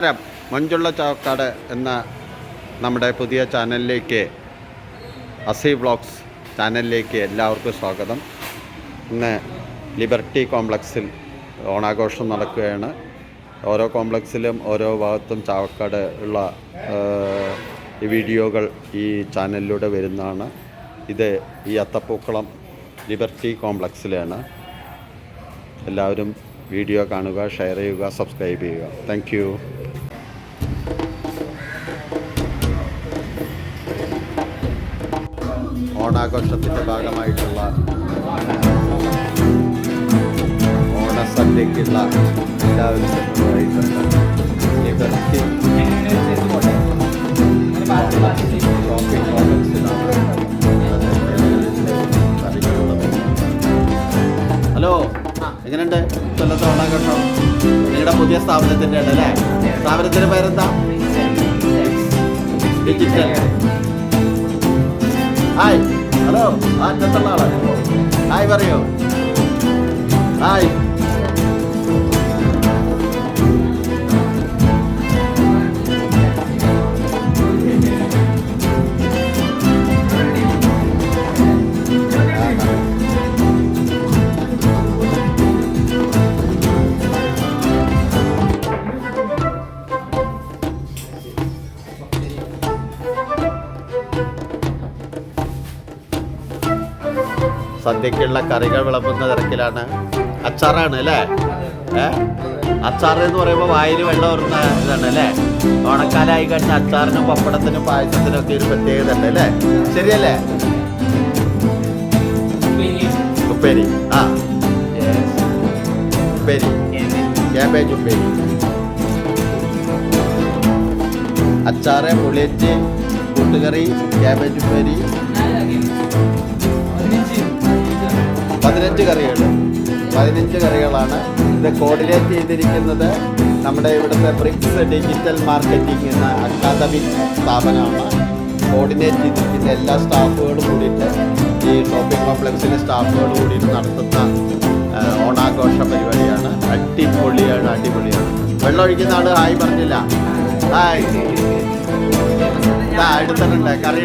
മഞ്ജുള്ള ചാവക്കാട് എന്ന നമ്മുടെ പുതിയ ചാനലിലേക്ക് അസി വ്ളോഗ്സ് ചാനലിലേക്ക് എല്ലാവർക്കും സ്വാഗതം. ഇന്ന് ലിബർട്ടി കോംപ്ലക്സിൽ ഓണാഘോഷം നടക്കുകയാണ്. ഓരോ കോംപ്ലക്സിലും ഓരോ ഭാഗത്തും ചാവക്കാട് ഉള്ള ഈ വീഡിയോകൾ ഈ ചാനലിലൂടെ വരുന്നതാണ്. ഇത് ഈ അത്തപ്പൂക്കളം ലിബർട്ടി കോംപ്ലക്സിലാണ്. എല്ലാവരും വീഡിയോ കാണുക, ഷെയർ ചെയ്യുക, സബ്സ്ക്രൈബ് ചെയ്യുക. Thank you. ഓണാഘോഷത്തിൻ്റെ ഭാഗമായിട്ടുള്ള ഓണസദ്യക്കുള്ള എല്ലാവരും സജ്ജമായിട്ടുണ്ട്. ലിബർട്ടി ഷോപ്പിംഗ് കോംപ്ലക്സിലാണ്. ഹലോ, എങ്ങനെയുണ്ട് കൊല്ലത്തെ ഓണാഘോഷം? നിങ്ങളുടെ പുതിയ സ്ഥാപനത്തിൻ്റെ ഉണ്ട് അല്ലേ? സ്ഥാപനത്തിൻ്റെ പേരെന്താ? ഡിജിറ്റൽ. ഹായ്, ഹലോ, അറ്റത്തുള്ള ആളാണ്. ഹായ് പറയൂ. ഹായ്. സദ്യക്കുള്ള കറികൾ വിളമ്പുന്ന തിരക്കിലാണ്. അച്ചാറാണ് അല്ലേ? അച്ചാർ എന്ന് പറയുമ്പോൾ വായിൽ വെള്ളം വരുന്ന ഇതാണ് അല്ലേ? ഓണക്കാലമായി കഴിഞ്ഞാൽ അച്ചാറിനും പപ്പടത്തിനും പായസത്തിനും ഒക്കെ ഒരു പ്രത്യേകത ഉണ്ട് അല്ലേ? ശരിയല്ലേ? ഉപ്പേരി, ആ ഉപ്പേരി, ക്യാബേജ് ഉപ്പേരി, അച്ചാറ്, പുളിയച്ച്, കൂട്ടുകറി, ക്യാബേജ് ഉപ്പേരി, 15 കറികളാണ്. ഇത് കോർഡിനേറ്റ് ചെയ്തിരിക്കുന്നത് നമ്മുടെ ഇവിടുത്തെ ബ്രിക്സ് ഡിജിറ്റൽ മാർക്കറ്റിംഗ് എന്ന അക്കാദമി സ്ഥാപനമാണ്. കോർഡിനേറ്റ് ചെയ്തിരിക്കുന്ന എല്ലാ സ്റ്റാഫുകളും കൂടിയിട്ട്, ഈ ഷോപ്പിംഗ് കോംപ്ലക്സിലെ സ്റ്റാഫുകൾ കൂടിയിട്ട് നടത്തുന്ന ഓണാഘോഷ പരിപാടിയാണ്. അടിപൊളിയാണ്. വെള്ളം ഒഴിക്കുന്ന ആൾ ഹായ് പറഞ്ഞില്ല. ഹായ്. എടുത്തിട്ടുണ്ട്, കറി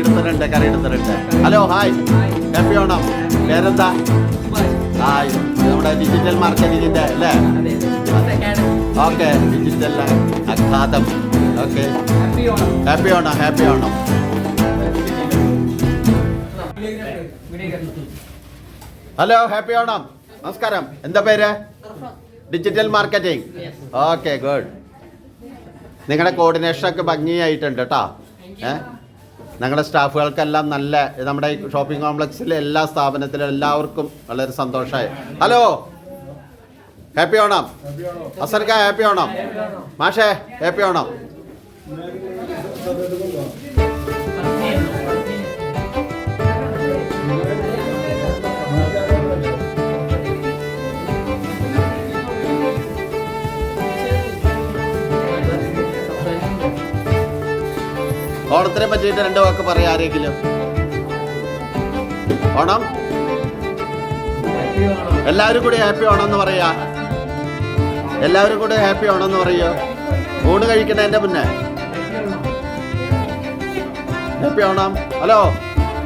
എടുത്തിട്ടുണ്ട്. Hello, hi, happy Onam. പേരെന്താ? ഹായ്. നമ്മുടെ ഡിജിറ്റൽ മാർക്കറ്റിങ്ങിൻ്റെ അല്ലേ? Okay, digital academy. Okay, happy Onam. Hello, happy Onam. നമസ്കാരം. എന്താ പേര്? Digital marketing. Okay, good. നിങ്ങളുടെ കോർഡിനേഷനൊക്കെ ഭംഗിയായിട്ടുണ്ട് കേട്ടോ. ഞങ്ങളുടെ സ്റ്റാഫുകൾക്കെല്ലാം നല്ല, നമ്മുടെ ഈ ഷോപ്പിംഗ് കോംപ്ലക്സിലെ എല്ലാ സ്ഥാപനത്തിലും എല്ലാവർക്കും വളരെ സന്തോഷമായി. Hello, happy Onam. അസർക്ക ഹാപ്പി ഓണം. മാഷേ ഹാപ്പി ഓണം. ഓണത്തിനെ പറ്റിയിട്ട് 2 വാക്ക് പറയാം ആരെങ്കിലും. ഓണം, എല്ലാവരും കൂടി ഹാപ്പി ഓണം എന്ന് പറയാ. എല്ലാവരും കൂടി ഹാപ്പി ഓണം എന്ന് പറയോ. ഊണ് കഴിക്കണതിൻ്റെ മുന്നേ ഹാപ്പി ഓണം. ഹലോ,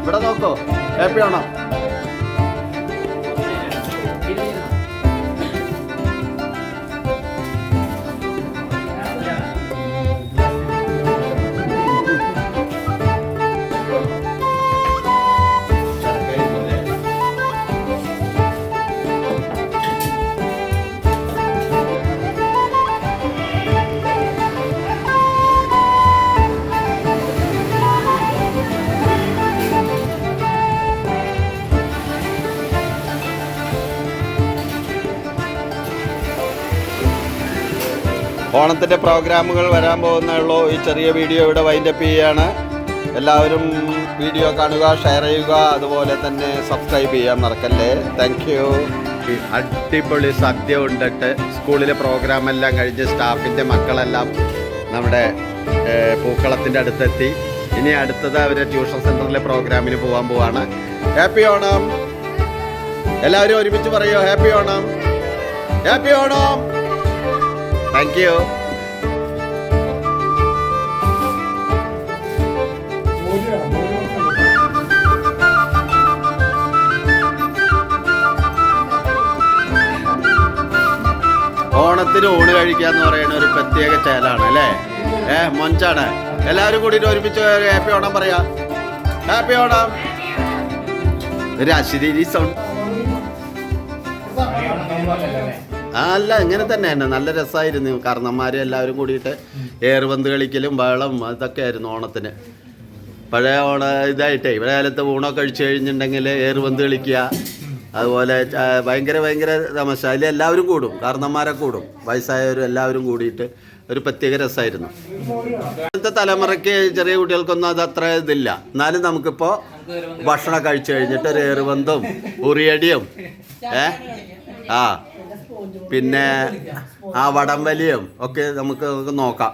ഇവിടെ നോക്കൂ, ഹാപ്പി ഓണം. ഓണത്തിൻ്റെ പ്രോഗ്രാമുകൾ വരാൻ പോകുന്നുള്ളൂ. ഈ ചെറിയ വീഡിയോ ഇവിടെ വൈൻഡപ്പ് ചെയ്യുകയാണ്. എല്ലാവരും വീഡിയോ കാണുക, ഷെയർ ചെയ്യുക, അതുപോലെ തന്നെ സബ്സ്ക്രൈബ് ചെയ്യാൻ മറക്കല്ലേ. Thank you. അടിപൊളി സദ്യ ഉണ്ടിട്ട് സ്കൂളിലെ പ്രോഗ്രാമെല്ലാം കഴിഞ്ഞ് സ്റ്റാഫിൻ്റെ മക്കളെല്ലാം നമ്മുടെ പൂക്കളത്തിൻ്റെ അടുത്തെത്തി. ഇനി അടുത്തത് അവരെ ട്യൂഷൻ സെൻ്ററിലെ പ്രോഗ്രാമിന് പോവാണ്. ഹാപ്പി ഓണം. എല്ലാവരും ഒരുമിച്ച് പറയോ happy Onam. Happy Onam. Thank you. ഓണത്തിന് ഊണ് കഴിക്കുക എന്ന് പറയുന്ന ഒരു പ്രത്യേക ചേലാണ് അല്ലേ? മൊഞ്ചാണ്. എല്ലാവരും കൂടിയിട്ട് ഒരുമിച്ച് ഹാപ്പി ഓണം പറയാ. ഹാപ്പി ഓണം. ഒരു അശരീരി സൗണ്ട്. അല്ല, ഇങ്ങനെ തന്നെയാണ്. നല്ല രസമായിരുന്നു. കാരണന്മാർ എല്ലാവരും കൂടിയിട്ട് ഏറുപന്ത് കളിക്കലും ബഹളം അതൊക്കെ ആയിരുന്നു ഓണത്തിന്. പഴയ ഓണ ഇതായിട്ടേ ഇവിടെ കാലത്ത് ഊണൊക്കെ കഴിച്ചു കഴിഞ്ഞിട്ടുണ്ടെങ്കിൽ ഏറുപന്ത് കളിക്കുക, അതുപോലെ ഭയങ്കര തമാശ. അതിൽ എല്ലാവരും കൂടും, കാരണന്മാരെ കൂടും, വയസ്സായവരും എല്ലാവരും കൂടിയിട്ട് ഒരു പ്രത്യേക രസമായിരുന്നു. ഇന്നത്തെ തലമുറയ്ക്ക് ചെറിയ കുട്ടികൾക്കൊന്നും അത് അത്ര ഇതില്ല. എന്നാലും നമുക്കിപ്പോൾ ഭക്ഷണം കഴിച്ചു കഴിഞ്ഞിട്ട് ഒരു ഏറുപന്തും ഉറിയടിയും പിന്നെ ആ വടംവലിയും ഒക്കെ നമുക്ക് നോക്കാം.